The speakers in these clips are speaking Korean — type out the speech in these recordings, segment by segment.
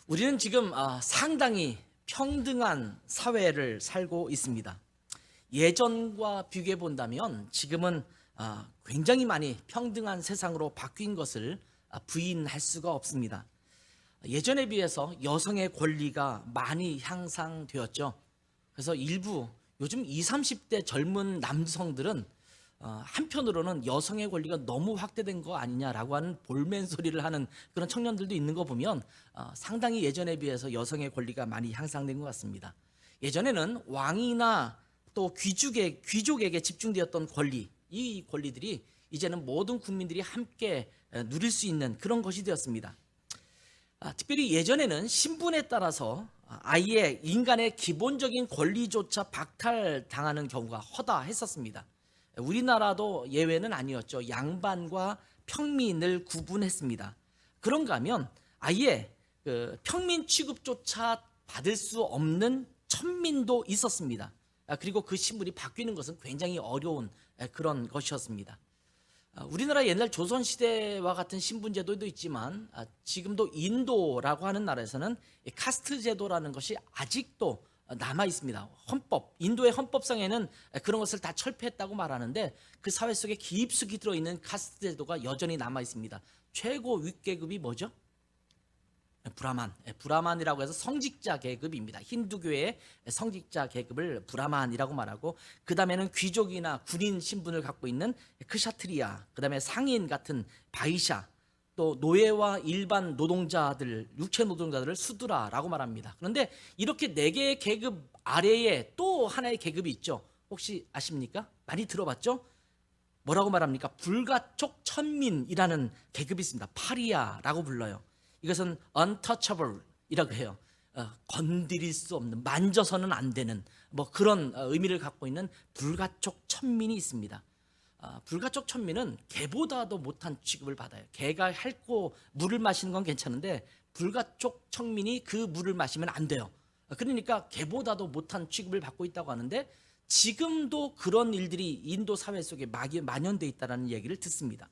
우리는 지금 상당히 평등한 사회를 살고 있습니다. 예전과 비교해 본다면 지금은 굉장히 많이 평등한 세상으로 바뀐 것을 부인할 수가 없습니다. 예전에 비해서 여성의 권리가 많이 향상되었죠. 그래서 일부 요즘 20, 30대 젊은 남성들은 한편으로는 여성의 권리가 너무 확대된 거 아니냐라고 하는 볼멘 소리를 하는 그런 청년들도 있는 거 보면 상당히 예전에 비해서 여성의 권리가 많이 향상된 것 같습니다. 예전에는 왕이나 또 귀족에게 집중되었던 권리, 이 권리들이 이제는 모든 국민들이 함께 누릴 수 있는 그런 것이 되었습니다. 특별히 예전에는 신분에 따라서 아예 인간의 기본적인 권리조차 박탈당하는 경우가 허다했었습니다. 우리나라도 예외는 아니었죠. 양반과 평민을 구분했습니다. 그런가 하면 아예 평민 취급조차 받을 수 없는 천민도 있었습니다. 그리고 그 신분이 바뀌는 것은 굉장히 어려운 그런 것이었습니다. 우리나라 옛날 조선시대와 같은 신분제도도 있지만 지금도 인도라고 하는 나라에서는 카스트 제도라는 것이 아직도 남아 있습니다. 인도의 헌법상에는 그런 것을 다 철폐했다고 말하는데 그 사회 속에 깊숙이 들어있는 카스트 제도가 여전히 남아 있습니다. 최고 윗계급이 뭐죠? 브라만이라고 해서 성직자 계급입니다. 힌두교의 성직자 계급을 브라만이라고 말하고, 그 다음에는 귀족이나 군인 신분을 갖고 있는 크샤트리아, 그 다음에 상인 같은 바이샤, 또 노예와 일반 노동자들, 육체 노동자들을 수드라라고 말합니다. 그런데 이렇게 네 개의 계급 아래에 또 하나의 계급이 있죠. 혹시 아십니까? 많이 들어봤죠? 뭐라고 말합니까? 불가촉 천민이라는 계급이 있습니다. 파리아라고 불러요. 이것은 untouchable이라고 해요. 건드릴 수 없는, 만져서는 안 되는 그런 의미를 갖고 있는 불가촉 천민이 있습니다. 불가촉 천민은 개보다도 못한 취급을 받아요. 개가 핥고 물을 마시는 건 괜찮은데 불가촉 천민이 그 물을 마시면 안 돼요. 그러니까 개보다도 못한 취급을 받고 있다고 하는데, 지금도 그런 일들이 인도 사회 속에 만연되어 있다는 얘기를 듣습니다.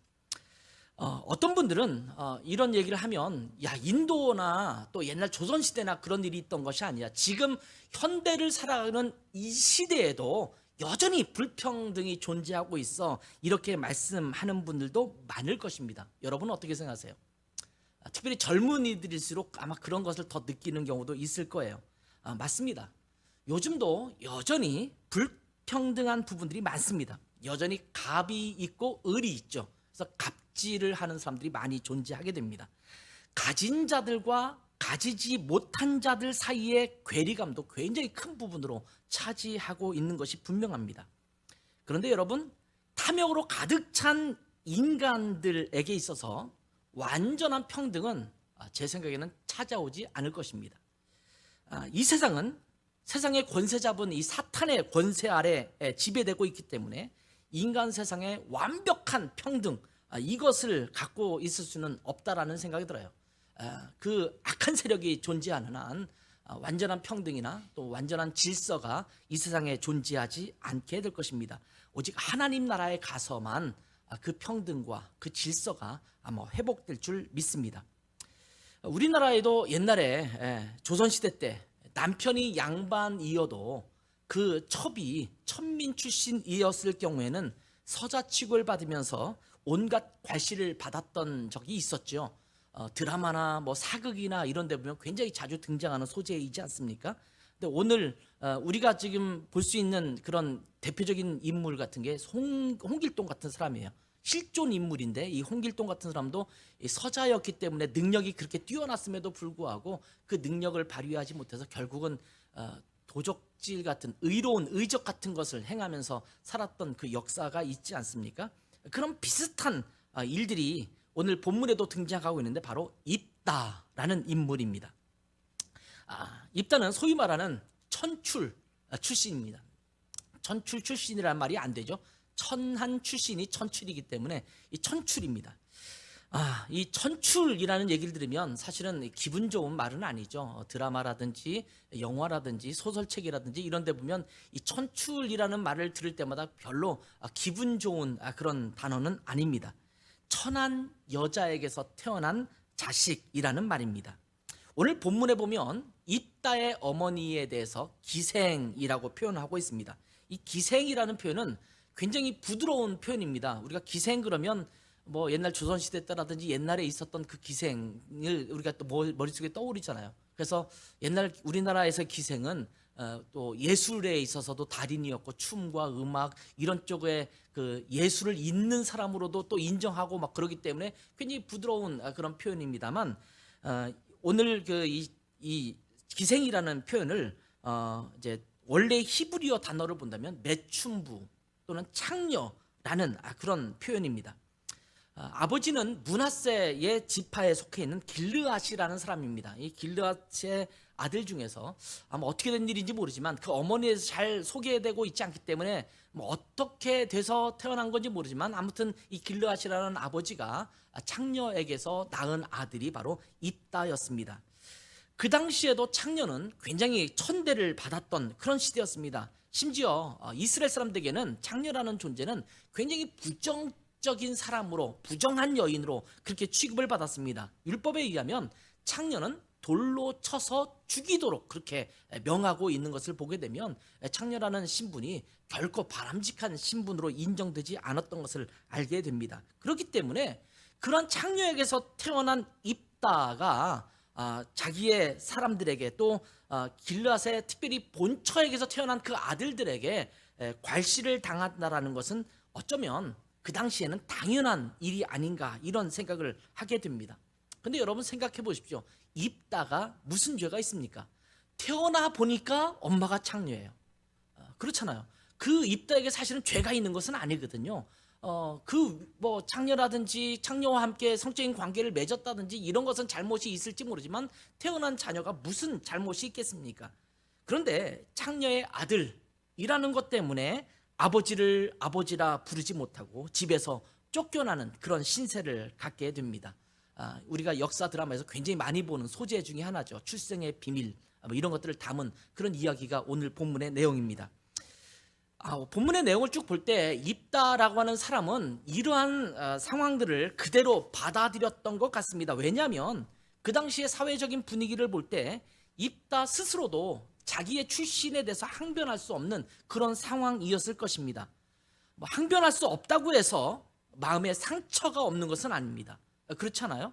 어떤 분들은 이런 얘기를 하면, 야, 인도나 또 옛날 조선시대나 그런 일이 있던 것이 아니야. 지금 현대를 살아가는 이 시대에도 여전히 불평등이 존재하고 있어. 이렇게 말씀하는 분들도 많을 것입니다. 여러분은 어떻게 생각하세요? 특별히 젊은이들일수록 아마 그런 것을 더 느끼는 경우도 있을 거예요. 맞습니다. 요즘도 여전히 불평등한 부분들이 많습니다. 여전히 갑이 있고 을이 있죠. 그래서 갑질을 하는 사람들이 많이 존재하게 됩니다. 가진 자들과 가지지 못한 자들 사이의 괴리감도 굉장히 큰 부분으로 차지하고 있는 것이 분명합니다. 그런데 여러분, 탐욕으로 가득 찬 인간들에게 있어서 완전한 평등은 제 생각에는 찾아오지 않을 것입니다. 이 세상은 세상의 권세 잡은 이 사탄의 권세 아래 지배되고 있기 때문에 인간 세상의 완벽한 평등, 이것을 갖고 있을 수는 없다라는 생각이 들어요. 그 악한 세력이 존재하는 한 완전한 평등이나 또 완전한 질서가 이 세상에 존재하지 않게 될 것입니다. 오직 하나님 나라에 가서만 그 평등과 그 질서가 아마 회복될 줄 믿습니다. 우리나라에도 옛날에 조선시대 때 남편이 양반이어도 그 첩이 천민 출신이었을 경우에는 서자 취급을 받으면서 온갖 괄시를 받았던 적이 있었죠. 드라마나 사극이나 이런 데 보면 굉장히 자주 등장하는 소재이지 않습니까? 근데 오늘 우리가 지금 볼 수 있는 그런 대표적인 인물 같은 게 홍길동 같은 사람이에요. 실존 인물인데 이 홍길동 같은 사람도 서자였기 때문에 능력이 그렇게 뛰어났음에도 불구하고 그 능력을 발휘하지 못해서 결국은 도적질 같은 의로운 의적 같은 것을 행하면서 살았던 그 역사가 있지 않습니까? 그런 비슷한 일들이 오늘 본문에도 등장하고 있는데 바로 입다라는 인물입니다. 입다는 소위 말하는 천출 출신입니다. 천출 출신이라는 말이 안 되죠. 천한 출신이 천출이기 때문에 이 천출입니다. 이 천출이라는 얘기를 들으면 사실은 기분 좋은 말은 아니죠. 드라마라든지 영화라든지 소설책이라든지 이런 데 보면 이 천출이라는 말을 들을 때마다 별로 기분 좋은 그런 단어는 아닙니다. 천한 여자에게서 태어난 자식이라는 말입니다. 오늘 본문에 보면 입다의 어머니에 대해서 기생이라고 표현하고 있습니다. 이 기생이라는 표현은 굉장히 부드러운 표현입니다. 우리가 기생 그러면 뭐 옛날 조선시대 때라든지 옛날에 있었던 그 기생을 우리가 또 머릿속에 떠오르잖아요. 그래서 옛날 우리나라에서 기생은 또 예술에 있어서도 달인이었고 춤과 음악 이런 쪽에 그 예술을 있는 사람으로도 또 인정하고 막 그러기 때문에 굉장히 부드러운 그런 표현입니다만 오늘 이 기생이라는 표현을 이제 원래 히브리어 단어를 본다면 매춘부 또는 창녀라는 그런 표현입니다. 아버지는 므낫세의 지파에 속해 있는 길르앗이라는 사람입니다. 이 길르앗의 아들 중에서 아마 어떻게 된 일인지 모르지만 그 어머니에서 잘 소개되고 있지 않기 때문에 뭐 어떻게 돼서 태어난 건지 모르지만 아무튼 이 길르앗이라는 아버지가 창녀에게서 낳은 아들이 바로 입다였습니다. 그 당시에도 창녀는 굉장히 천대를 받았던 그런 시대였습니다. 심지어 이스라엘 사람들에게는 창녀라는 존재는 굉장히 부정적인 사람으로, 부정한 여인으로 그렇게 취급을 받았습니다. 율법에 의하면 창녀는 돌로 쳐서 죽이도록 그렇게 명하고 있는 것을 보게 되면 창녀라는 신분이 결코 바람직한 신분으로 인정되지 않았던 것을 알게 됩니다. 그렇기 때문에 그런 창녀에게서 태어난 입다가 자기의 사람들에게 또 길르앗의 특별히 본처에게서 태어난 그 아들들에게 괄시를 당한다라는 것은 어쩌면 그 당시에는 당연한 일이 아닌가 이런 생각을 하게 됩니다. 근데 여러분 생각해 보십시오. 입다가 무슨 죄가 있습니까? 태어나 보니까 엄마가 창녀예요. 그렇잖아요. 그 입다에게 사실은 죄가 있는 것은 아니거든요. 뭐 창녀라든지 창녀와 함께 성적인 관계를 맺었다든지 이런 것은 잘못이 있을지 모르지만 태어난 자녀가 무슨 잘못이 있겠습니까? 그런데 창녀의 아들이라는 것 때문에 아버지를 아버지라 부르지 못하고 집에서 쫓겨나는 그런 신세를 갖게 됩니다. 우리가 역사 드라마에서 굉장히 많이 보는 소재 중에 하나죠. 출생의 비밀 뭐 이런 것들을 담은 그런 이야기가 오늘 본문의 내용입니다. 본문의 내용을 쭉 볼 때 입다라고 하는 사람은 이러한 상황들을 그대로 받아들였던 것 같습니다. 왜냐하면 그 당시의 사회적인 분위기를 볼 때 입다 스스로도 자기의 출신에 대해서 항변할 수 없는 그런 상황이었을 것입니다. 뭐 항변할 수 없다고 해서 마음에 상처가 없는 것은 아닙니다. 그렇잖아요.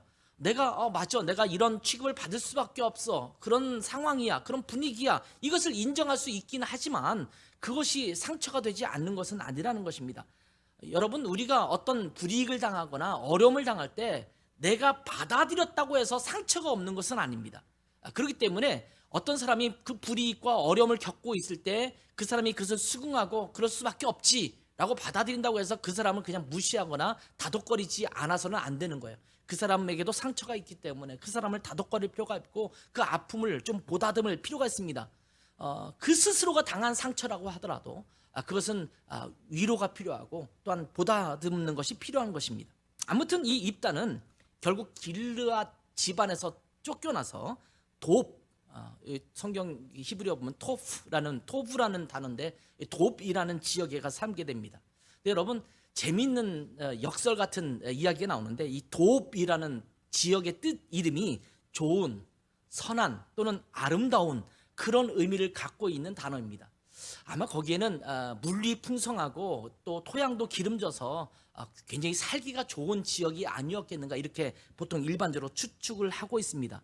맞아, 내가 이런 취급을 받을 수밖에 없어, 그런 상황이야, 그런 분위기야, 이것을 인정할 수 있긴 하지만 그것이 상처가 되지 않는 것은 아니라는 것입니다. 여러분, 우리가 어떤 불이익을 당하거나 어려움을 당할 때 내가 받아들였다고 해서 상처가 없는 것은 아닙니다. 그렇기 때문에 어떤 사람이 그 불이익과 어려움을 겪고 있을 때 그 사람이 그것을 수긍하고 그럴 수밖에 없지 라고 받아들인다고 해서 그 사람을 그냥 무시하거나 다독거리지 않아서는 안 되는 거예요. 그 사람에게도 상처가 있기 때문에 그 사람을 다독거릴 필요가 있고 그 아픔을 좀 보다듬을 필요가 있습니다. 그 스스로가 당한 상처라고 하더라도 그것은 위로가 필요하고 또한 보다듬는 것이 필요한 것입니다. 아무튼 이 입다는 결국 길르앗 집안에서 쫓겨나서 성경 히브리어 보면 토브라는 단어인데 돕이라는 지역에 가서 살게 됩니다. 근데 여러분 재미있는 역설 같은 이야기가 나오는데 이 돕이라는 지역의 뜻 이름이 좋은, 선한 또는 아름다운 그런 의미를 갖고 있는 단어입니다. 아마 거기에는 물이 풍성하고 또 토양도 기름져서 굉장히 살기가 좋은 지역이 아니었겠는가 이렇게 보통 일반적으로 추측을 하고 있습니다.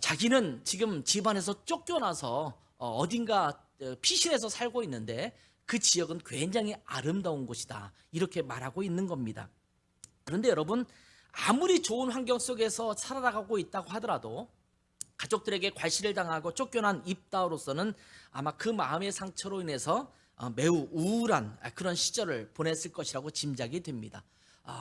자기는 지금 집안에서 쫓겨나서 어딘가 피신해서 살고 있는데 그 지역은 굉장히 아름다운 곳이다 이렇게 말하고 있는 겁니다. 그런데 여러분 아무리 좋은 환경 속에서 살아가고 있다고 하더라도 가족들에게 괄시를 당하고 쫓겨난 입다로서는 아마 그 마음의 상처로 인해서 매우 우울한 그런 시절을 보냈을 것이라고 짐작이 됩니다.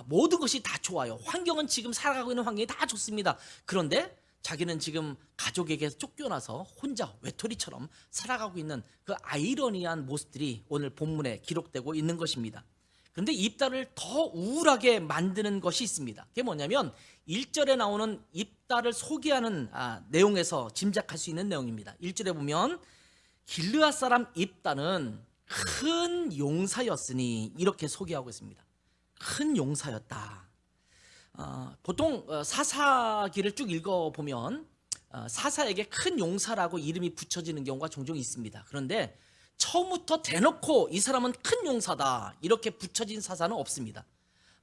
모든 것이 다 좋아요. 환경은 지금 살아가고 있는 환경이 다 좋습니다. 그런데 자기는 지금 가족에게 쫓겨나서 혼자 외톨이처럼 살아가고 있는 그 아이러니한 모습들이 오늘 본문에 기록되고 있는 것입니다. 그런데 입다를 더 우울하게 만드는 것이 있습니다. 그게 뭐냐면 1절에 나오는 입다를 소개하는 내용에서 짐작할 수 있는 내용입니다. 1절에 보면 길르앗 사람 입다는 큰 용사였으니 이렇게 소개하고 있습니다. 큰 용사였다. 보통 사사기를 쭉 읽어보면 사사에게 큰 용사라고 이름이 붙여지는 경우가 종종 있습니다. 그런데 처음부터 대놓고 이 사람은 큰 용사다 이렇게 붙여진 사사는 없습니다.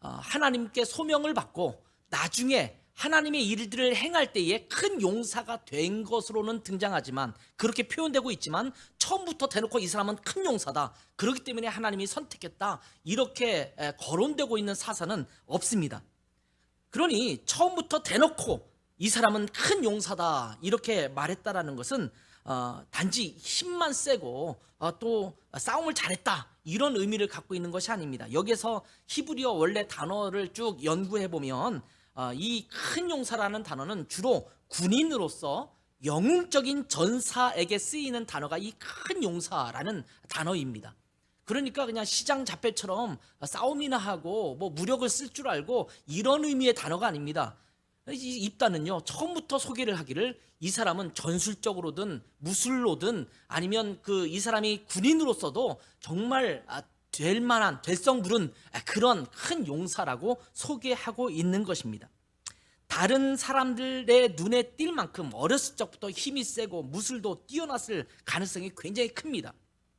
하나님께 소명을 받고 나중에 하나님의 일들을 행할 때에 큰 용사가 된 것으로는 등장하지만, 그렇게 표현되고 있지만 처음부터 대놓고 이 사람은 큰 용사다, 그렇기 때문에 하나님이 선택했다, 이렇게 거론되고 있는 사사는 없습니다. 그러니 처음부터 대놓고 이 사람은 큰 용사다 이렇게 말했다라는 것은 단지 힘만 세고 또 싸움을 잘했다 이런 의미를 갖고 있는 것이 아닙니다. 여기서 히브리어 원래 단어를 쭉 연구해 보면 이 큰 용사라는 단어는 주로 군인으로서 영웅적인 전사에게 쓰이는 단어가 이 큰 용사라는 단어입니다. 그러니까 그냥 시장 잡배처럼 싸움이나 하고 뭐 무력을 쓸 줄 알고 이런 의미의 단어가 아닙니다. 이 입단은요, 처음부터 소개를 하기를 이 사람은 전술적으로든 무술로든 아니면 이 사람이 군인으로서도 정말 될 만한 될성 부른 그런 큰 용사라고 소개하고 있는 것입니다. 다른 사람들의 눈에 띌 만큼 어렸을 적부터 힘이 세고 무술도 뛰어났을 가능성이 굉장히 큽니다.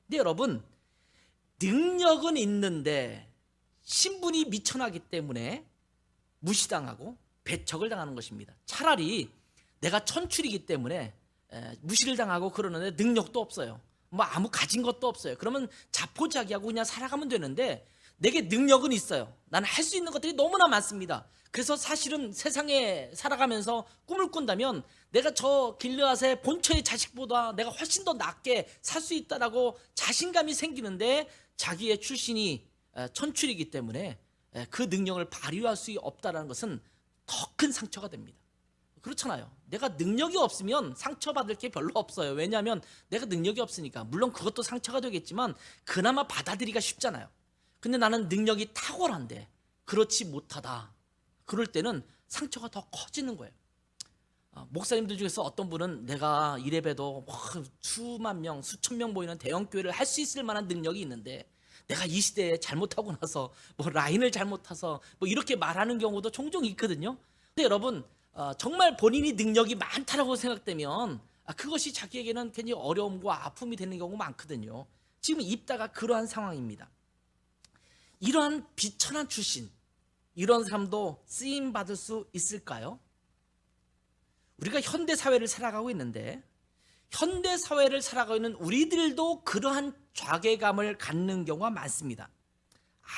근데 여러분, 능력은 있는데 신분이 미천하기 때문에 무시당하고 배척을 당하는 것입니다. 차라리 내가 천출이기 때문에 무시를 당하고 그러는데 능력도 없어요. 뭐 아무 가진 것도 없어요. 그러면 자포자기하고 그냥 살아가면 되는데 내게 능력은 있어요. 나는 할 수 있는 것들이 너무나 많습니다. 그래서 사실은 세상에 살아가면서 꿈을 꾼다면 내가 저 길르앗의 본처의 자식보다 내가 훨씬 더 낫게 살 수 있다라고 자신감이 생기는데 자기의 출신이 천출이기 때문에 그 능력을 발휘할 수 없다는 것은 더 큰 상처가 됩니다. 그렇잖아요. 내가 능력이 없으면 상처받을 게 별로 없어요. 왜냐하면 내가 능력이 없으니까. 물론 그것도 상처가 되겠지만 그나마 받아들이기가 쉽잖아요. 근데 나는 능력이 탁월한데 그렇지 못하다, 그럴 때는 상처가 더 커지는 거예요. 목사님들 중에서 어떤 분은 내가 이래봬도 수만 명, 수천 명 모이는 대형 교회를 할 수 있을 만한 능력이 있는데 내가 이 시대에 잘못하고 나서 뭐 라인을 잘못 타서 뭐 이렇게 말하는 경우도 종종 있거든요. 근데 여러분, 정말 본인이 능력이 많다라고 생각되면 그것이 자기에게는 굉장히 어려움과 아픔이 되는 경우가 많거든요. 지금 입다가 그러한 상황입니다. 이러한 비천한 출신, 이런 사람도 쓰임 받을 수 있을까요? 우리가 현대 사회를 살아가고 있는데 현대 사회를 살아가고 있는 우리들도 그러한 좌괴감을 갖는 경우가 많습니다.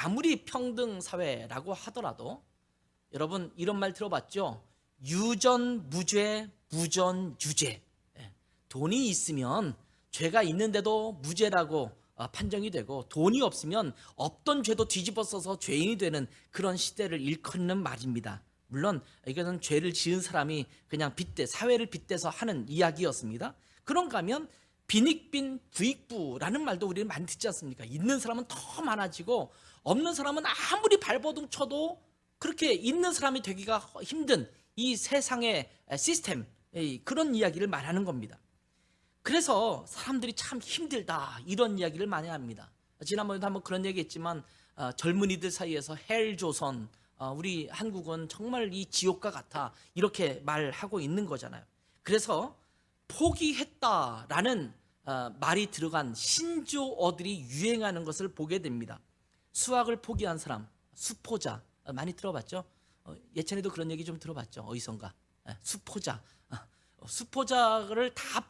아무리 평등 사회라고 하더라도 여러분 이런 말 들어봤죠? 유전 무죄, 무전 유죄. 돈이 있으면 죄가 있는데도 무죄라고 판정이 되고 돈이 없으면 없던 죄도 뒤집어 써서 죄인이 되는 그런 시대를 일컫는 말입니다. 물론 이것은 죄를 지은 사람이 그냥 사회를 빗대서 하는 이야기였습니다. 그런가 하면 빈익빈 부익부라는 말도 우리는 많이 듣지 않습니까? 있는 사람은 더 많아지고 없는 사람은 아무리 발버둥 쳐도 그렇게 있는 사람이 되기가 힘든 이 세상의 시스템, 그런 이야기를 말하는 겁니다. 그래서 사람들이 참 힘들다 이런 이야기를 많이 합니다. 지난번에도 한번 그런 얘기 했지만 젊은이들 사이에서 헬조선, 우리 한국은 정말 이 지옥과 같아 이렇게 말하고 있는 거잖아요. 그래서 포기했다라는 말이 들어간 신조어들이 유행하는 것을 보게 됩니다. 수학을 포기한 사람, 수포자, 많이 들어봤죠? 예전에도 그런 얘기 좀 들어봤죠? 어디선가? 수포자. 수포자를 다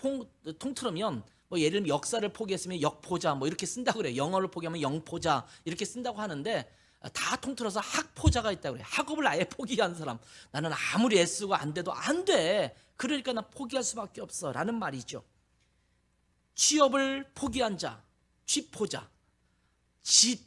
통틀으면 뭐 예를 들면 역사를 포기했으면 역포자 뭐 이렇게 쓴다고 그래요. 영어를 포기하면 영포자 이렇게 쓴다고 하는데 다 통틀어서 학포자가 있다고 그래요. 학업을 아예 포기한 사람. 나는 아무리 애쓰고 안 돼도 안 돼. 그러니까 나 포기할 수밖에 없어 라는 말이죠. 취업을 포기한 자, 취포자.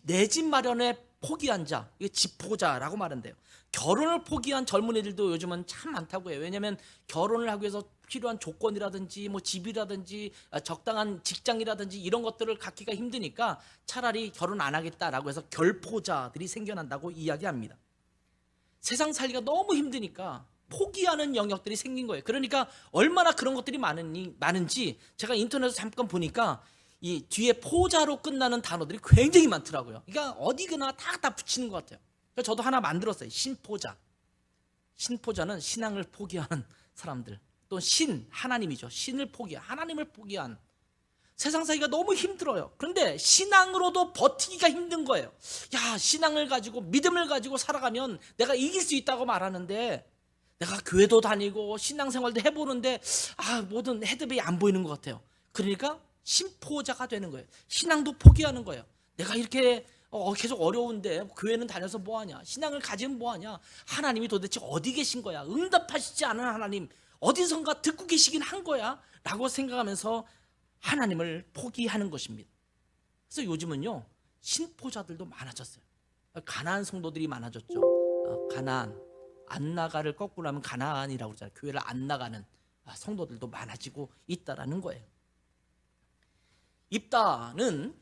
내 집 마련에 포기한 자, 이게 집포자라고 말한대요. 결혼을 포기한 젊은이들도 요즘은 참 많다고 해요. 왜냐하면 결혼을 하기 위해서 필요한 조건이라든지 뭐 집이라든지 적당한 직장이라든지 이런 것들을 갖기가 힘드니까 차라리 결혼 안 하겠다라고 해서 결포자들이 생겨난다고 이야기합니다. 세상 살기가 너무 힘드니까 포기하는 영역들이 생긴 거예요. 그러니까 얼마나 그런 것들이 많은지 제가 인터넷에서 잠깐 보니까 이 뒤에 포자로 끝나는 단어들이 굉장히 많더라고요. 그러니까 어디거나 다 붙이는 것 같아요. 그래서 저도 하나 만들었어요. 신포자. 신포자는 신앙을 포기하는 사람들. 또 하나님이죠. 신을 포기한, 하나님을 포기한, 세상 살기가 너무 힘들어요. 그런데 신앙으로도 버티기가 힘든 거예요. 야, 신앙을 가지고, 믿음을 가지고 살아가면 내가 이길 수 있다고 말하는데, 내가 교회도 다니고 신앙생활도 해보는데 모든 헤드백이 안 보이는 것 같아요. 그러니까 심포자가 되는 거예요. 신앙도 포기하는 거예요. 내가 이렇게 계속 어려운데 교회는 다녀서 뭐하냐, 신앙을 가지면 뭐하냐, 하나님이 도대체 어디 계신 거야, 응답하시지 않은 하나님 어디선가 듣고 계시긴 한 거야 라고 생각하면서 하나님을 포기하는 것입니다. 그래서 요즘은요, 신포자들도 많아졌어요. 가나안 성도들이 많아졌죠. 가나안, 안 나가를 거꾸로 하면 가나안이라고 그러잖아요. 교회를 안 나가는 성도들도 많아지고 있다라는 거예요. 입다는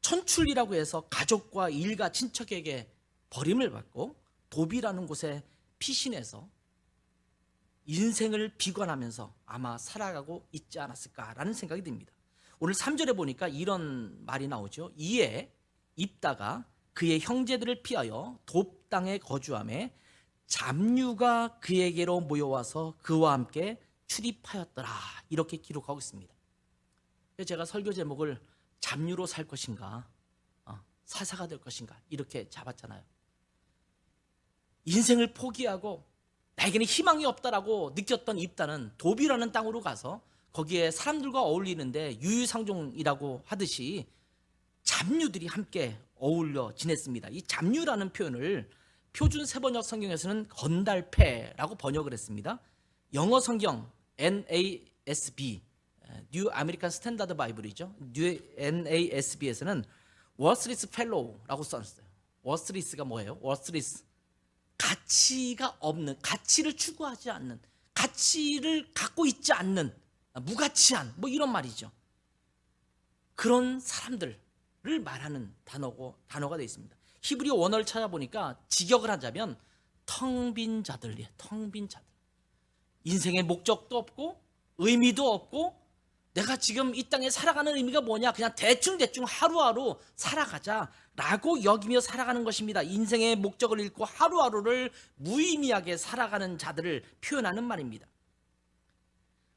천출이라고 해서 가족과 일가 친척에게 버림을 받고 도비라는 곳에 피신해서 인생을 비관하면서 아마 살아가고 있지 않았을까라는 생각이 듭니다. 오늘 3절에 보니까 이런 말이 나오죠. 이에 입다가 그의 형제들을 피하여 돕 땅에 거주하며 잡류가 그에게로 모여와서 그와 함께 출입하였더라, 이렇게 기록하고 있습니다. 제가 설교 제목을 잡류로 살 것인가, 사사가 될 것인가 이렇게 잡았잖아요. 인생을 포기하고 나에게는 희망이 없다라고 느꼈던 입다는 도비라는 땅으로 가서 거기에 사람들과 어울리는데 유유상종이라고 하듯이 잡류들이 함께 어울려 지냈습니다. 이 잡류라는 표현을 표준 세번역 성경에서는 건달패라고 번역을 했습니다. 영어 성경 NASB, New American Standard Bible이죠. NASB에서는 worthless fellow라고 써놨어요. worthless가 뭐예요? worthless, 가치가 없는, 가치를 추구하지 않는, 가치를 갖고 있지 않는, 무가치한, 뭐 이런 말이죠. 그런 사람들을 말하는 단어가 되어 있습니다. 히브리 원어를 찾아보니까 직역을 하자면 텅 빈 자들이에요. 텅 빈 자들. 인생의 목적도 없고 의미도 없고, 내가 지금 이 땅에 살아가는 의미가 뭐냐, 그냥 대충 하루하루 살아가자라고 여기며 살아가는 것입니다. 인생의 목적을 잃고 하루하루를 무의미하게 살아가는 자들을 표현하는 말입니다.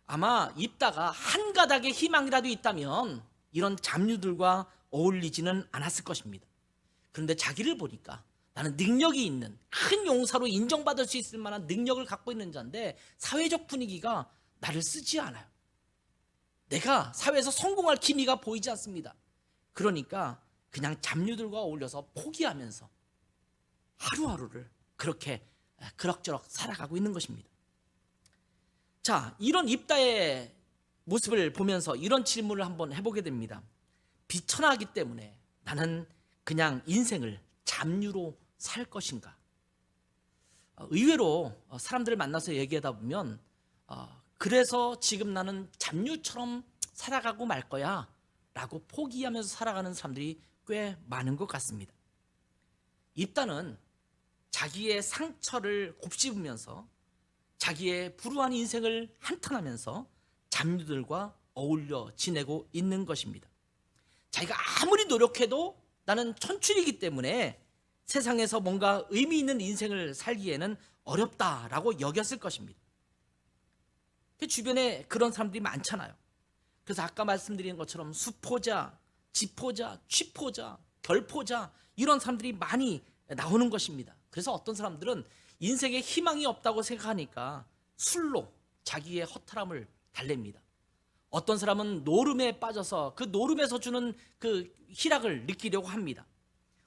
아마 입다가 한 가닥의 희망이라도 있다면 이런 잡류들과 어울리지는 않았을 것입니다. 그런데 자기를 보니까 나는 능력이 있는, 큰 용사로 인정받을 수 있을 만한 능력을 갖고 있는 자인데 사회적 분위기가 나를 쓰지 않아요. 내가 사회에서 성공할 기미가 보이지 않습니다. 그러니까 그냥 잡류들과 어울려서 포기하면서 하루하루를 그렇게 그럭저럭 살아가고 있는 것입니다. 자, 이런 입다의 모습을 보면서 이런 질문을 한번 해보게 됩니다. 비천하기 때문에 나는 그냥 인생을 잡류로 살 것인가? 의외로 사람들을 만나서 얘기하다 보면 그래서 지금 나는 잡류처럼 살아가고 말 거야 라고 포기하면서 살아가는 사람들이 꽤 많은 것 같습니다. 입다는 자기의 상처를 곱씹으면서 자기의 불우한 인생을 한탄하면서 잡류들과 어울려 지내고 있는 것입니다. 자기가 아무리 노력해도 나는 천출이기 때문에 세상에서 뭔가 의미 있는 인생을 살기에는 어렵다라고 여겼을 것입니다. 주변에 그런 사람들이 많잖아요. 그래서 아까 말씀드린 것처럼 수포자, 지포자, 취포자, 결포자, 이런 사람들이 많이 나오는 것입니다. 그래서 어떤 사람들은 인생에 희망이 없다고 생각하니까 술로 자기의 허탈함을 달랩니다. 어떤 사람은 노름에 빠져서 그 노름에서 주는 그 희락을 느끼려고 합니다.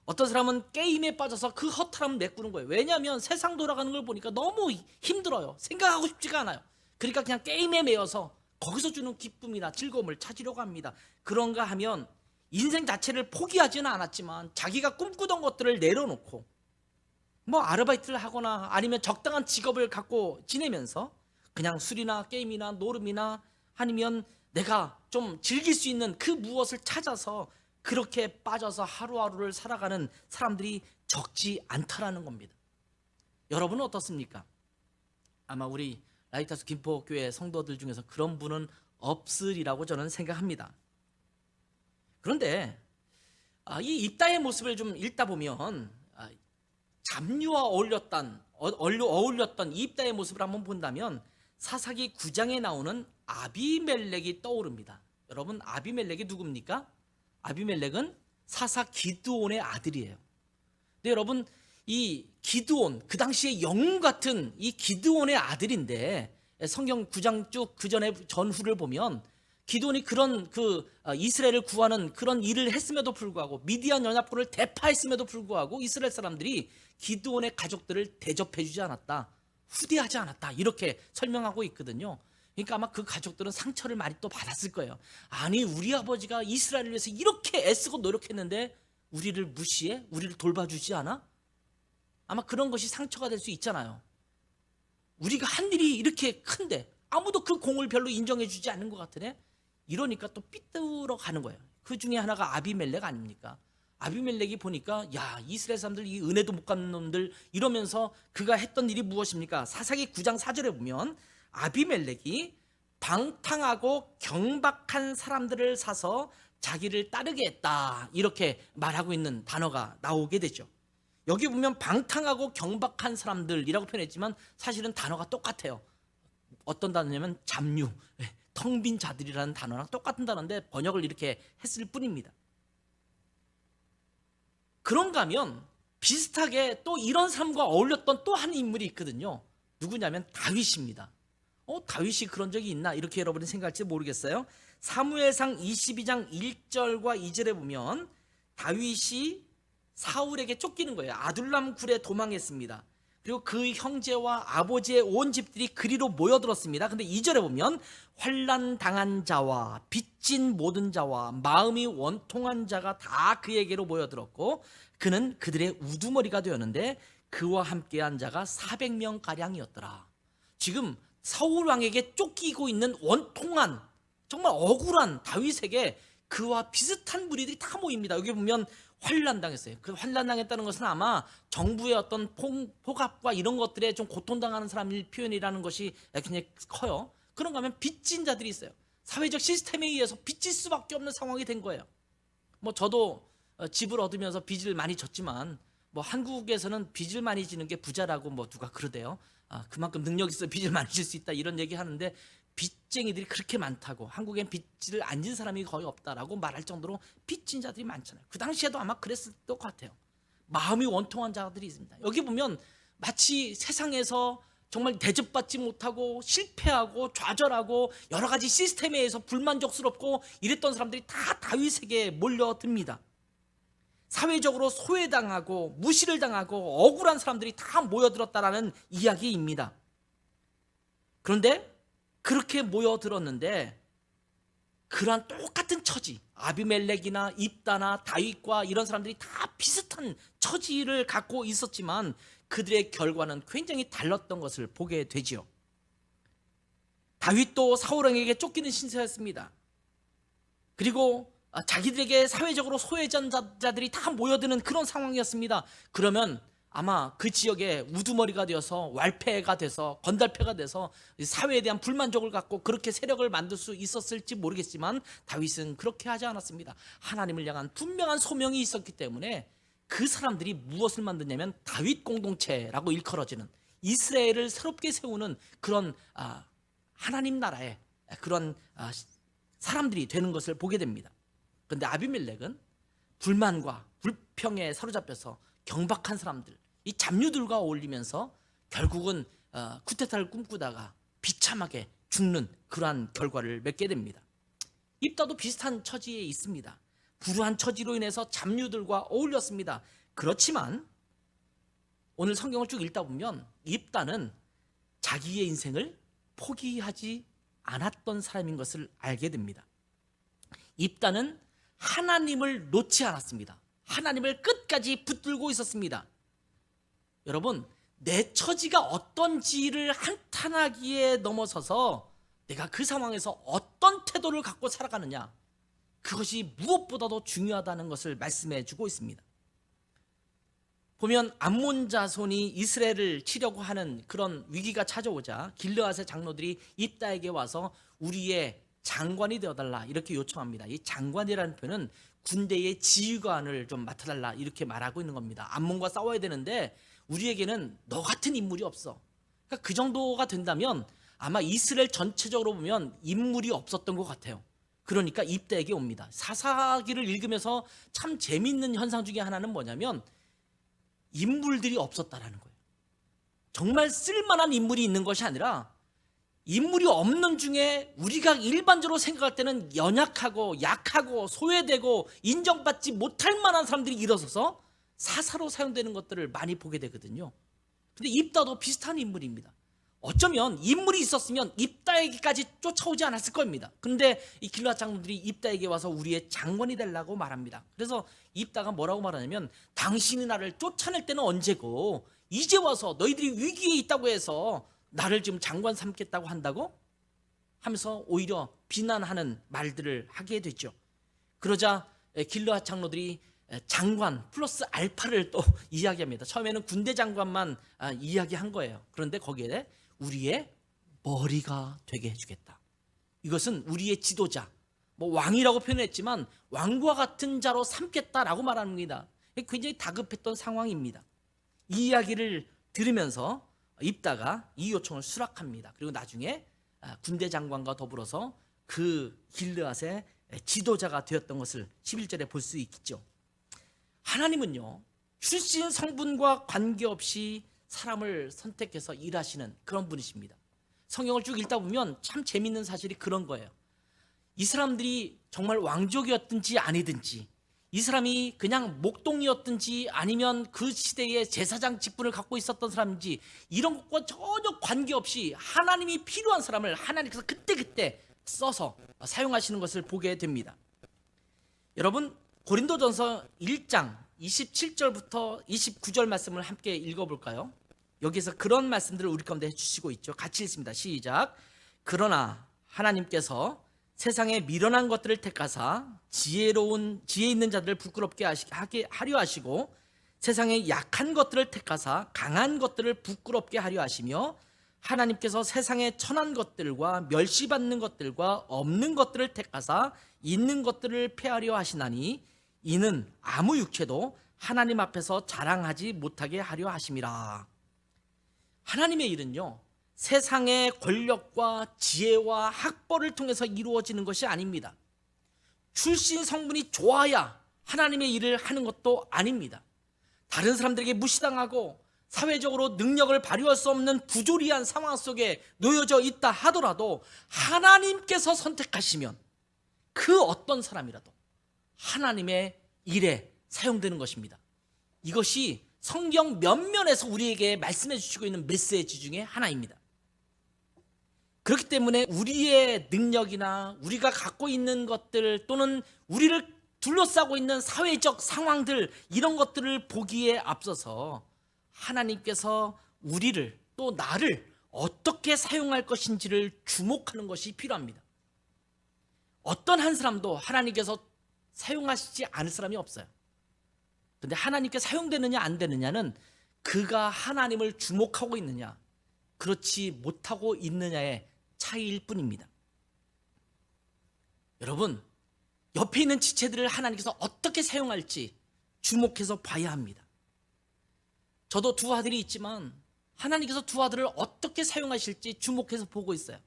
어떤 사람은 게임에 빠져서 그 허탈함을 메꾸는 거예요. 왜냐하면 세상 돌아가는 걸 보니까 너무 힘들어요. 생각하고 싶지가 않아요. 그러니까 그냥 게임에 매여서 거기서 주는 기쁨이나 즐거움을 찾으려고 합니다. 그런가 하면 인생 자체를 포기하지는 않았지만 자기가 꿈꾸던 것들을 내려놓고 뭐 아르바이트를 하거나 아니면 적당한 직업을 갖고 지내면서 그냥 술이나 게임이나 노름이나 아니면 내가 좀 즐길 수 있는 그 무엇을 찾아서 그렇게 빠져서 하루하루를 살아가는 사람들이 적지 않다라는 겁니다. 여러분은 어떻습니까? 아마 우리 라이트하우스 김포교회 성도들 중에서 그런 분은 없으리라고 저는 생각합니다. 그런데 이 입다의 모습을 좀 읽다 보면 잡류와 어울렸던 이 입다의 모습을 한번 본다면 사사기 9장에 나오는 아비멜렉이 떠오릅니다. 여러분, 아비멜렉이 누굽니까? 아비멜렉은 사사 기드온의 아들이에요. 근데 여러분, 이 기드온, 그 당시에 영웅 같은 이 기드온의 아들인데, 성경 9장 쭉 그 전에 전후를 보면 기드온이 그런 이스라엘을 구하는 그런 일을 했음에도 불구하고, 미디안 연합군을 대파했음에도 불구하고 이스라엘 사람들이 기드온의 가족들을 대접해 주지 않았다, 후대하지 않았다, 이렇게 설명하고 있거든요. 그러니까 아마 그 가족들은 상처를 많이 또 받았을 거예요. 아니, 우리 아버지가 이스라엘을 위해서 이렇게 애쓰고 노력했는데 우리를 무시해? 우리를 돌봐주지 않아? 아마 그런 것이 상처가 될 수 있잖아요. 우리가 한 일이 이렇게 큰데 아무도 그 공을 별로 인정해 주지 않는 것 같으네. 이러니까 또 삐뚤어 가는 거예요. 그 중에 하나가 아비멜렉 아닙니까? 아비멜렉이 보니까, 야, 이스라엘 사람들 이 은혜도 못 갚는 놈들, 이러면서 그가 했던 일이 무엇입니까? 사사기 9장 4절에 보면 아비멜렉이 방탕하고 경박한 사람들을 사서 자기를 따르게 했다, 이렇게 말하고 있는 단어가 나오게 되죠. 여기 보면 방탕하고 경박한 사람들이라고 표현했지만 사실은 단어가 똑같아요. 어떤 단어냐면 잡류, 텅 빈 자들이라는 단어랑 똑같은 단어인데 번역을 이렇게 했을 뿐입니다. 그런가 하면 비슷하게 또 이런 사람과 어울렸던 또 한 인물이 있거든요. 누구냐면 다윗입니다. 다윗이 그런 적이 있나, 이렇게 여러분이 생각할지 모르겠어요. 사무엘상 22장 1절과 2절에 보면 다윗이 사울에게 쫓기는 거예요. 아둘람 굴에 도망했습니다. 그리고 그 형제와 아버지의 온 집들이 그리로 모여들었습니다. 근데 2절에 보면 환난 당한 자와 빚진 모든 자와 마음이 원통한 자가 다 그에게로 모여들었고 그는 그들의 우두머리가 되었는데 그와 함께한 자가 400명 가량이었더라. 지금 사울 왕에게 쫓기고 있는 원통한, 정말 억울한 다윗에게 그와 비슷한 무리들이 다 모입니다. 여기 보면 환난당했어요. 그 환난당했다는 것은 아마 정부의 어떤 폭압과 이런 것들에 좀 고통당하는 사람의 표현이라는 것이 굉장히 커요. 그런가 하면 빚진 자들이 있어요. 사회적 시스템에 의해서 빚질 수밖에 없는 상황이 된 거예요. 저도 집을 얻으면서 빚을 많이 졌지만 한국에서는 빚을 많이 지는 게 부자라고 누가 그러대요. 그만큼 능력 있어 빚을 많이 질 수 있다, 이런 얘기 하는데 빚쟁이들이 그렇게 많다고, 한국엔 빚을 안 진 사람이 거의 없다라고 말할 정도로 빚진 자들이 많잖아요. 그 당시에도 아마 그랬을 것 같아요. 마음이 원통한 자들이 있습니다. 여기 보면 마치 세상에서 정말 대접받지 못하고 실패하고 좌절하고 여러 가지 시스템에 의해서 불만족스럽고 이랬던 사람들이 다 다윗에게 몰려듭니다. 사회적으로 소외당하고 무시를 당하고 억울한 사람들이 다 모여들었다라는 이야기입니다. 그런데 그렇게 모여들었는데 그러한 똑같은 처지, 아비멜렉이나 입다나 다윗과 이런 사람들이 다 비슷한 처지를 갖고 있었지만 그들의 결과는 굉장히 달랐던 것을 보게 되지요. 다윗도 사울왕에게 쫓기는 신세였습니다. 그리고 자기들에게 사회적으로 소외된 자들이 다 모여드는 그런 상황이었습니다. 그러면 아마 그 지역에 우두머리가 되어서 왈패가 돼서 건달패가 돼서 사회에 대한 불만족을 갖고 그렇게 세력을 만들 수 있었을지 모르겠지만 다윗은 그렇게 하지 않았습니다. 하나님을 향한 분명한 소명이 있었기 때문에 그 사람들이 무엇을 만드냐면 다윗 공동체라고 일컬어지는 이스라엘을 새롭게 세우는 그런 하나님 나라의 그런 사람들이 되는 것을 보게 됩니다. 그런데 아비멜렉은 불만과 불평에 사로잡혀서 경박한 사람들, 이 잡류들과 어울리면서 결국은 쿠데타를 꿈꾸다가 비참하게 죽는 그러한 결과를 맺게 됩니다. 입다도 비슷한 처지에 있습니다. 불우한 처지로 인해서 잡류들과 어울렸습니다. 그렇지만 오늘 성경을 쭉 읽다 보면 입다는 자기의 인생을 포기하지 않았던 사람인 것을 알게 됩니다. 입다는 하나님을 놓지 않았습니다. 하나님을 끝까지 붙들고 있었습니다. 여러분, 내 처지가 어떤지를 한탄하기에 넘어서서 내가 그 상황에서 어떤 태도를 갖고 살아가느냐, 그것이 무엇보다도 중요하다는 것을 말씀해 주고 있습니다. 보면 암몬 자손이 이스라엘을 치려고 하는 그런 위기가 찾아오자 길르앗의 장로들이 입다에게 와서 우리의 장관이 되어달라 이렇게 요청합니다. 이 장관이라는 표현은 군대의 지휘관을 좀 맡아달라 이렇게 말하고 있는 겁니다. 암몬과 싸워야 되는데 우리에게는 너 같은 인물이 없어. 그러니까 그 정도가 된다면 아마 이스라엘 전체적으로 보면 인물이 없었던 것 같아요. 그러니까 입다에게 옵니다. 사사기를 읽으면서 참 재미있는 현상 중에 하나는 뭐냐면 인물들이 없었다라는 거예요. 정말 쓸만한 인물이 있는 것이 아니라 인물이 없는 중에 우리가 일반적으로 생각할 때는 연약하고 약하고 소외되고 인정받지 못할 만한 사람들이 일어서서 사사로 사용되는 것들을 많이 보게 되거든요. 근데 입다도 비슷한 인물입니다. 어쩌면 인물이 있었으면 입다에게까지 쫓아오지 않았을 겁니다. 그런데 이 길르앗 장로들이 입다에게 와서 우리의 장관이 되려고 말합니다. 그래서 입다가 뭐라고 말하냐면 당신이 나를 쫓아낼 때는 언제고 이제 와서 너희들이 위기에 있다고 해서 나를 지금 장관 삼겠다고 한다고? 하면서 오히려 비난하는 말들을 하게 되죠. 그러자 길르앗 장로들이 장관 플러스 알파를 또 이야기합니다. 처음에는 군대 장관만 이야기한 거예요. 그런데 거기에 우리의 머리가 되게 해주겠다. 이것은 우리의 지도자, 뭐 왕이라고 표현했지만 왕과 같은 자로 삼겠다라고 말합니다. 굉장히 다급했던 상황입니다. 이 이야기를 들으면서 입다가 이 요청을 수락합니다. 그리고 나중에 군대 장관과 더불어서 그 길르앗의 지도자가 되었던 것을 11절에 볼 수 있겠죠. 하나님은요, 출신 성분과 관계없이 사람을 선택해서 일하시는 그런 분이십니다. 성경을 쭉 읽다 보면 참 재밌는 사실이 그런 거예요. 이 사람들이 정말 왕족이었든지 아니든지, 이 사람이 그냥 목동이었든지 아니면 그 시대에 제사장 직분을 갖고 있었던 사람인지, 이런 것과 전혀 관계없이 하나님이 필요한 사람을 하나님께서 그때그때 써서 사용하시는 것을 보게 됩니다. 여러분, 고린도전서 1장 27절부터 29절 말씀을 함께 읽어볼까요? 여기서 그런 말씀들을 우리 가운데 해주시고 있죠. 같이 읽습니다. 시작. 그러나 하나님께서 세상에 미련한 것들을 택하사 지혜 있는 자들을 부끄럽게 하려 하시고, 세상에 약한 것들을 택하사 강한 것들을 부끄럽게 하려 하시며, 하나님께서 세상에 천한 것들과 멸시받는 것들과 없는 것들을 택하사 있는 것들을 폐하려 하시나니, 이는 아무 육체도 하나님 앞에서 자랑하지 못하게 하려 하심이라. 하나님의 일은요, 세상의 권력과 지혜와 학벌을 통해서 이루어지는 것이 아닙니다. 출신 성분이 좋아야 하나님의 일을 하는 것도 아닙니다. 다른 사람들에게 무시당하고 사회적으로 능력을 발휘할 수 없는 부조리한 상황 속에 놓여져 있다 하더라도 하나님께서 선택하시면 그 어떤 사람이라도 하나님의 일에 사용되는 것입니다. 이것이 성경 면면에서 우리에게 말씀해 주시고 있는 메시지 중에 하나입니다. 그렇기 때문에 우리의 능력이나 우리가 갖고 있는 것들 또는 우리를 둘러싸고 있는 사회적 상황들, 이런 것들을 보기에 앞서서 하나님께서 우리를 또 나를 어떻게 사용할 것인지를 주목하는 것이 필요합니다. 어떤 한 사람도 하나님께서 사용하시지 않을 사람이 없어요. 그런데 하나님께 사용되느냐 안 되느냐는 그가 하나님을 주목하고 있느냐 그렇지 못하고 있느냐의 차이일 뿐입니다. 여러분, 옆에 있는 지체들을 하나님께서 어떻게 사용할지 주목해서 봐야 합니다. 저도 두 아들이 있지만 하나님께서 두 아들을 어떻게 사용하실지 주목해서 보고 있어요.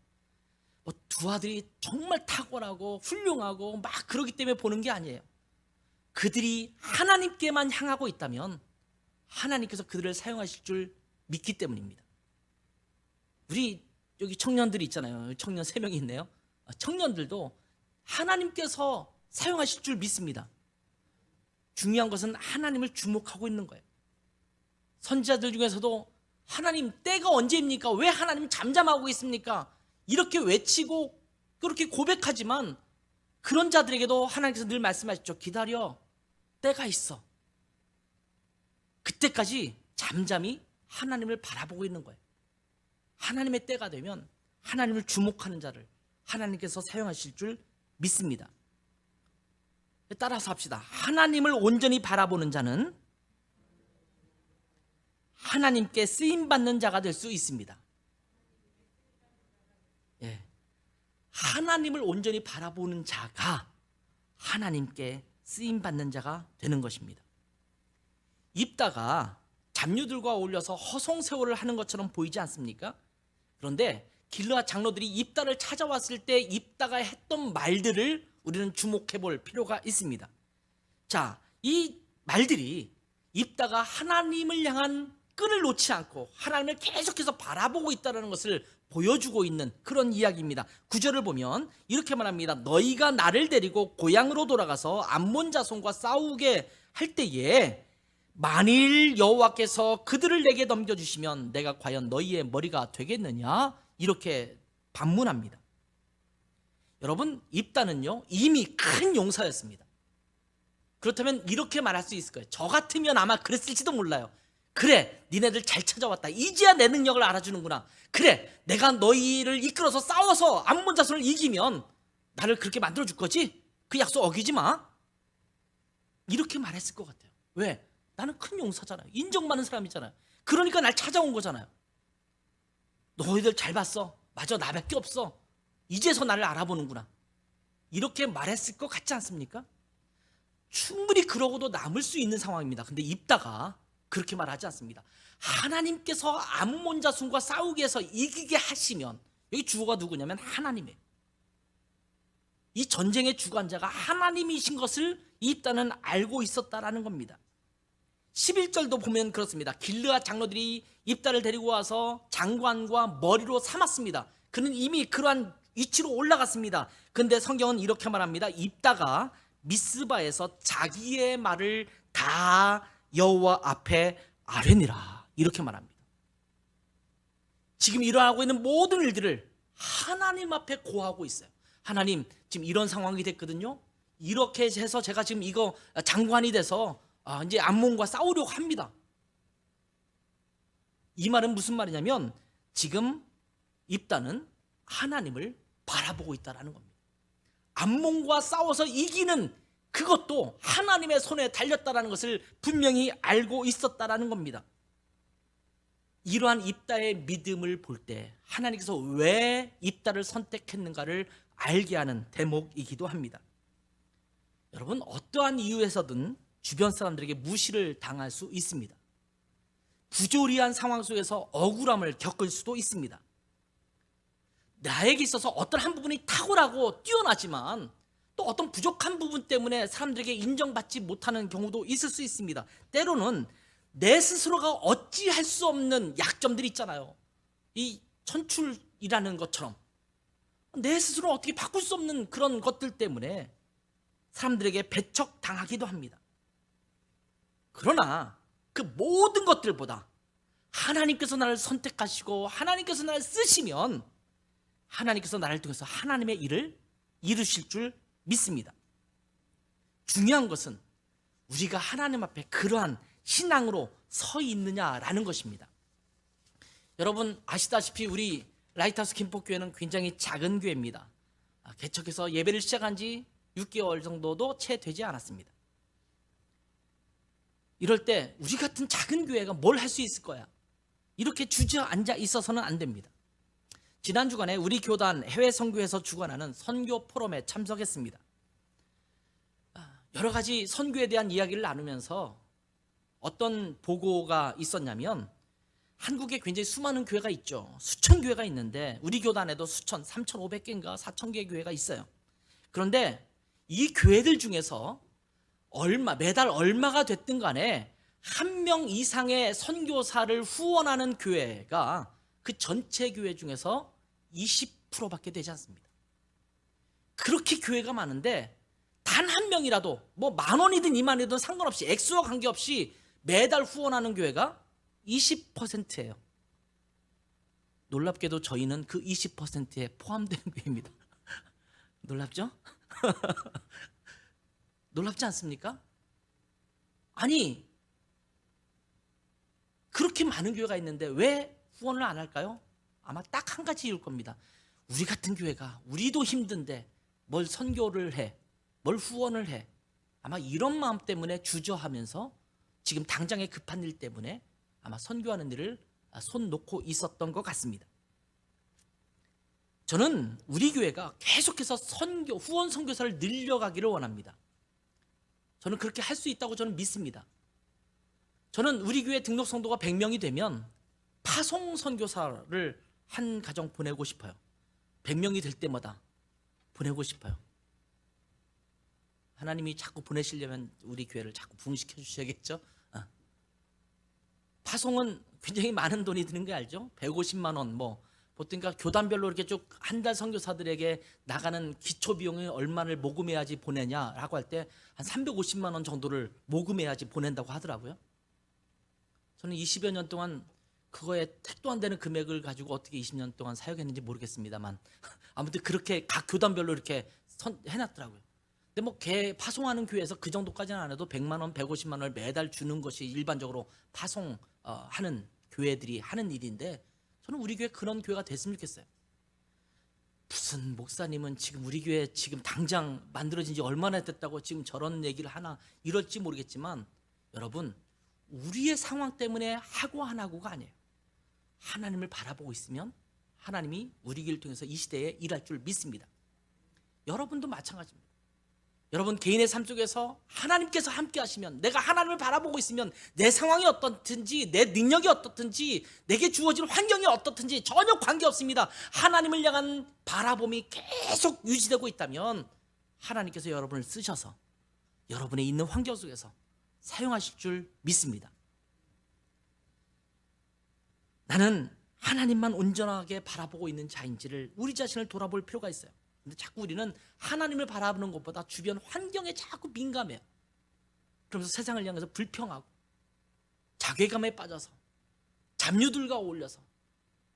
두 아들이 정말 탁월하고 훌륭하고 막 그러기 때문에 보는 게 아니에요. 그들이 하나님께만 향하고 있다면 하나님께서 그들을 사용하실 줄 믿기 때문입니다. 우리 여기 청년들이 있잖아요. 청년 3명이 있네요. 청년들도 하나님께서 사용하실 줄 믿습니다. 중요한 것은 하나님을 주목하고 있는 거예요. 선지자들 중에서도 하나님 때가 언제입니까? 왜 하나님 잠잠하고 있습니까? 이렇게 외치고 그렇게 고백하지만 그런 자들에게도 하나님께서 늘 말씀하시죠. 기다려, 때가 있어. 그때까지 잠잠히 하나님을 바라보고 있는 거예요. 하나님의 때가 되면 하나님을 주목하는 자를 하나님께서 사용하실 줄 믿습니다. 따라서 합시다. 하나님을 온전히 바라보는 자는 하나님께 쓰임받는 자가 될 수 있습니다. 예. 하나님을 온전히 바라보는 자가 하나님께 쓰임받는 자가 되는 것입니다. 입다가 잡류들과 어울려서 허송세월을 하는 것처럼 보이지 않습니까? 그런데 길르앗 장로들이 입다를 찾아왔을 때 입다가 했던 말들을 우리는 주목해 볼 필요가 있습니다. 자, 이 말들이 입다가 하나님을 향한 끈을 놓지 않고 하나님을 계속해서 바라보고 있다는 것을 보여주고 있는 그런 이야기입니다. 9절을 보면 이렇게 말합니다. 너희가 나를 데리고 고향으로 돌아가서 암몬 자손과 싸우게 할 때에 만일 여호와께서 그들을 내게 넘겨주시면 내가 과연 너희의 머리가 되겠느냐? 이렇게 반문합니다. 여러분, 입다는요 이미 큰 용사였습니다. 그렇다면 이렇게 말할 수 있을 거예요. 저 같으면 아마 그랬을지도 몰라요. 그래, 니네들 잘 찾아왔다. 이제야 내 능력을 알아주는구나. 그래, 내가 너희를 이끌어서 싸워서 암몬 자손을 이기면 나를 그렇게 만들어줄 거지? 그 약속 어기지 마. 이렇게 말했을 것 같아요. 왜? 나는 큰 용사잖아요. 인정받는 사람이잖아요. 그러니까 날 찾아온 거잖아요. 너희들 잘 봤어. 맞아, 나밖에 없어. 이제서 나를 알아보는구나. 이렇게 말했을 것 같지 않습니까? 충분히 그러고도 남을 수 있는 상황입니다. 근데 입다가 그렇게 말하지 않습니다. 하나님께서 암몬 자손과 싸우게 해서 이기게 하시면, 여기 주어가 누구냐면 하나님이에요. 이 전쟁의 주관자가 하나님이신 것을 입다는 알고 있었다라는 겁니다. 11절도 보면 그렇습니다. 길르앗 장로들이 입다를 데리고 와서 장관과 머리로 삼았습니다. 그는 이미 그러한 위치로 올라갔습니다. 근데 성경은 이렇게 말합니다. 입다가 미스바에서 자기의 말을 다 여호와 앞에 아뢰니라, 이렇게 말합니다. 지금 일어나고 있는 모든 일들을 하나님 앞에 고하고 있어요. 하나님, 지금 이런 상황이 됐거든요. 이렇게 해서 제가 지금 이거 장관이 돼서 이제 암몬과 싸우려고 합니다. 이 말은 무슨 말이냐면 지금 입다는 하나님을 바라보고 있다는 겁니다. 암몬과 싸워서 이기는 그것도 하나님의 손에 달렸다는 것을 분명히 알고 있었다는 겁니다. 이러한 입다의 믿음을 볼 때 하나님께서 왜 입다를 선택했는가를 알게 하는 대목이기도 합니다. 여러분, 어떠한 이유에서든 주변 사람들에게 무시를 당할 수 있습니다. 부조리한 상황 속에서 억울함을 겪을 수도 있습니다. 나에게 있어서 어떤 한 부분이 탁월하고 뛰어나지만 또 어떤 부족한 부분 때문에 사람들에게 인정받지 못하는 경우도 있을 수 있습니다. 때로는 내 스스로가 어찌할 수 없는 약점들이 있잖아요. 이 천출이라는 것처럼 내 스스로 어떻게 바꿀 수 없는 그런 것들 때문에 사람들에게 배척당하기도 합니다. 그러나 그 모든 것들보다 하나님께서 나를 선택하시고 하나님께서 나를 쓰시면 하나님께서 나를 통해서 하나님의 일을 이루실 줄 믿습니다. 중요한 것은 우리가 하나님 앞에 그러한 신앙으로 서 있느냐라는 것입니다. 여러분 아시다시피 우리 라이트하우스 김포교회는 굉장히 작은 교회입니다. 개척해서 예배를 시작한 지 6개월 정도도 채 되지 않았습니다. 이럴 때 우리 같은 작은 교회가 뭘 할 수 있을 거야? 이렇게 주저앉아 있어서는 안 됩니다. 지난 주간에 우리 교단 해외 선교에서 주관하는 선교 포럼에 참석했습니다. 여러 가지 선교에 대한 이야기를 나누면서 어떤 보고가 있었냐면 한국에 굉장히 수많은 교회가 있죠. 수천 교회가 있는데 우리 교단에도 수천, 3,500개인가 4,000개 교회가 있어요. 그런데 이 교회들 중에서 매달 얼마가 됐든 간에 한 명 이상의 선교사를 후원하는 교회가 그 전체 교회 중에서 20%밖에 되지 않습니다. 그렇게 교회가 많은데 단 한 명이라도 뭐 10,000원이든 20,000원이든 상관없이 액수와 관계없이 매달 후원하는 교회가 20%예요. 놀랍게도 저희는 그 20%에 포함된 교회입니다. 놀랍죠? 놀랍지 않습니까? 아니, 그렇게 많은 교회가 있는데 왜 후원을 안 할까요? 아마 딱 한 가지 이유일 겁니다. 우리 같은 교회가 우리도 힘든데 뭘 선교를 해, 뭘 후원을 해. 아마 이런 마음 때문에 주저하면서 지금 당장에 급한 일 때문에 아마 선교하는 일을 손 놓고 있었던 것 같습니다. 저는 우리 교회가 계속해서 후원 선교사를 늘려가기를 원합니다. 저는 그렇게 할 수 있다고 저는 믿습니다. 저는 우리 교회 등록 성도가 100명이 되면 파송 선교사를 한 가정 보내고 싶어요. 100명이 될 때마다 보내고 싶어요. 하나님이 자꾸 보내시려면 우리 교회를 자꾸 부흥시켜 주셔야겠죠. 파송은 굉장히 많은 돈이 드는 거 알죠? 150만 원 뭐 보통 그러니까 교단별로 이렇게 쭉 한 달 선교사들에게 나가는 기초 비용이 얼마를 모금해야지 보내냐라고 할 때 한 350만 원 정도를 모금해야지 보낸다고 하더라고요. 저는 20여 년 동안 그거에 택도 안 되는 금액을 가지고 어떻게 20년 동안 사역했는지 모르겠습니다만 아무튼 그렇게 각 교단별로 이렇게 해놨더라고요. 근데 뭐 파송하는 교회에서 그 정도까지는 안 해도 100만 원, 150만 원을 매달 주는 것이 일반적으로 파송하는 교회들이 하는 일인데 저는 우리 교회 그런 교회가 됐으면 좋겠어요. 무슨 목사님은 지금 우리 교회 지금 당장 만들어진 지 얼마나 됐다고 지금 저런 얘기를 하나 이럴지 모르겠지만 여러분 우리의 상황 때문에 하고 안 하고가 아니에요. 하나님을 바라보고 있으면 하나님이 우리 길을 통해서 이 시대에 일할 줄 믿습니다. 여러분도 마찬가지입니다. 여러분 개인의 삶 속에서 하나님께서 함께 하시면 내가 하나님을 바라보고 있으면 내 상황이 어떻든지 내 능력이 어떻든지 내게 주어진 환경이 어떻든지 전혀 관계없습니다. 하나님을 향한 바라봄이 계속 유지되고 있다면 하나님께서 여러분을 쓰셔서 여러분의 있는 환경 속에서 사용하실 줄 믿습니다. 나는 하나님만 온전하게 바라보고 있는 자인지를 우리 자신을 돌아볼 필요가 있어요. 근데 자꾸 우리는 하나님을 바라보는 것보다 주변 환경에 자꾸 민감해요. 그러면서 세상을 향해서 불평하고 자괴감에 빠져서 잡류들과 어울려서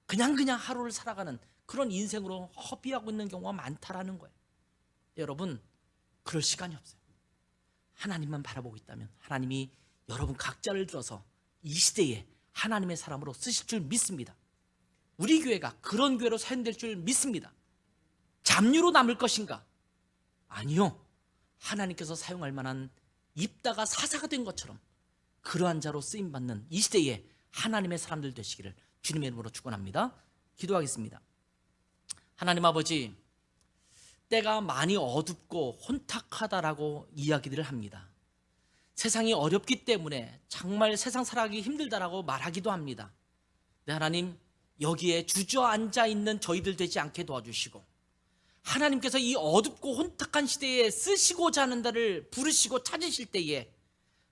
그냥 하루를 살아가는 그런 인생으로 허비하고 있는 경우가 많다라는 거예요. 여러분 그럴 시간이 없어요. 하나님만 바라보고 있다면 하나님이 여러분 각자를 들어서 이 시대에 하나님의 사람으로 쓰실 줄 믿습니다. 우리 교회가 그런 교회로 사용될 줄 믿습니다. 잡류로 남을 것인가? 아니요. 하나님께서 사용할 만한 입다가 사사가 된 것처럼 그러한 자로 쓰임받는 이 시대에 하나님의 사람들 되시기를 주님의 이름으로 축원합니다. 기도하겠습니다. 하나님 아버지, 때가 많이 어둡고 혼탁하다라고 이야기들을 합니다. 세상이 어렵기 때문에 정말 세상 살아가기 힘들다라고 말하기도 합니다. 네, 하나님 여기에 주저앉아 있는 저희들 되지 않게 도와주시고 하나님께서 이 어둡고 혼탁한 시대에 쓰시고자 하는 자를 부르시고 찾으실 때에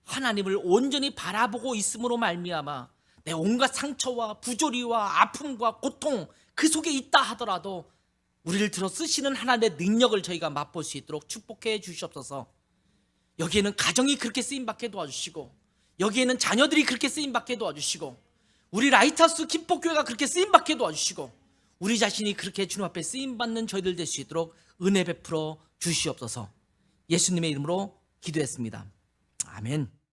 하나님을 온전히 바라보고 있음으로 말미암아 내 온갖 상처와 부조리와 아픔과 고통 그 속에 있다 하더라도 우리를 들어 쓰시는 하나님의 능력을 저희가 맛볼 수 있도록 축복해 주시옵소서. 여기에는 가정이 그렇게 쓰임받게 도와주시고 여기에는 자녀들이 그렇게 쓰임받게 도와주시고 우리 라이트하우스 김포교회가 그렇게 쓰임받게 도와주시고 우리 자신이 그렇게 주님 앞에 쓰임받는 저희들 될 수 있도록 은혜 베풀어 주시옵소서. 예수님의 이름으로 기도했습니다. 아멘.